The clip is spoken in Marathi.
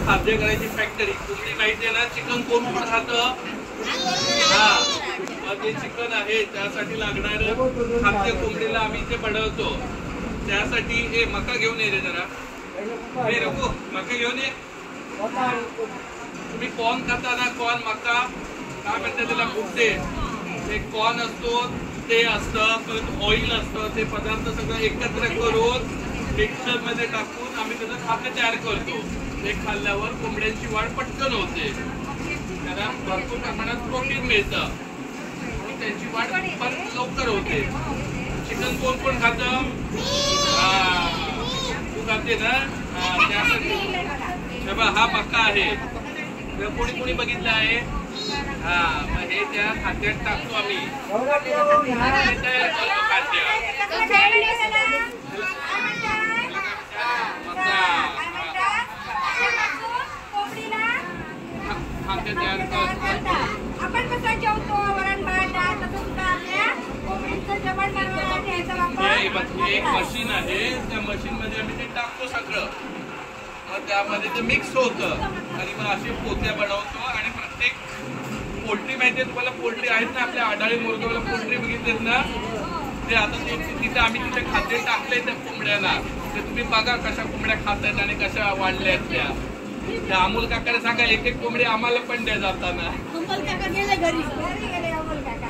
खाद्य करायची फॅक्टरी. कोंबडी माहितीये ना, चिकन कोण कोण खातं? हा, मग ते चिकन आहे त्यासाठी लागणारं खाद्य कोंबडीला आम्ही ते बनवतो. त्यासाठी हे मका घेऊन ये रे जरा. हे रघु, मका घेऊन ये. तुम्ही कॉर्न खाता ना, कॉर्न मका काय म्हणतात त्याला, भुट्टे. ते कॉर्न असतो, ते असतं, परत ऑइल असतं. ते पदार्थ सगळं एकत्र करून मिक्सर मध्ये टाकून आम्ही त्याचं खाद्य तयार करतो. ते खाल्ल्यावर कोंबड्यांची वाढ पटकन होते, त्याला भरपूर प्रमाणात प्रोटीन मिळतं आणि त्यांची वाढ पण लवकर होते. चिकन कोण कोण खातं? तू खाते ना. त्यासाठी हा मका आहे. कोणी कोणी बघितलं आहे? हा, मग हे त्या खाद्यात टाकतो आम्ही. तयार करतो खाद्य. खाद्य तयार करतो. आपण कसं जेवतो वरण भात डाळ, तसं सुद्धा आपल्या कोंबडीचं जेवण बनवण्यासाठी एक मशीन आहे. त्या मशीन मध्ये आम्ही ते टाकतो सगळं. मग त्यामध्ये ते मिक्स होतं आणि मग असे पोत्या बनवतो. आणि प्रत्येक पोल्ट्री माहिती आहे तुम्हाला, पोल्ट्री आहेत ना आपल्या आढाळी मोरगावला पोल्ट्री बघितलेत ना, ते आता तिथे आम्ही तिथे खाद्य टाकले त्या कोंबड्यांना. ते तुम्ही बघा कशा कोंबड्या खात आहेत आणि कशा वाढल्या आहेत. त्या अमोल काकाने सांगा एक एक कोंबडी आम्हाला पण द्या जाताना. अमोल काका गेले घरी. अमोल काका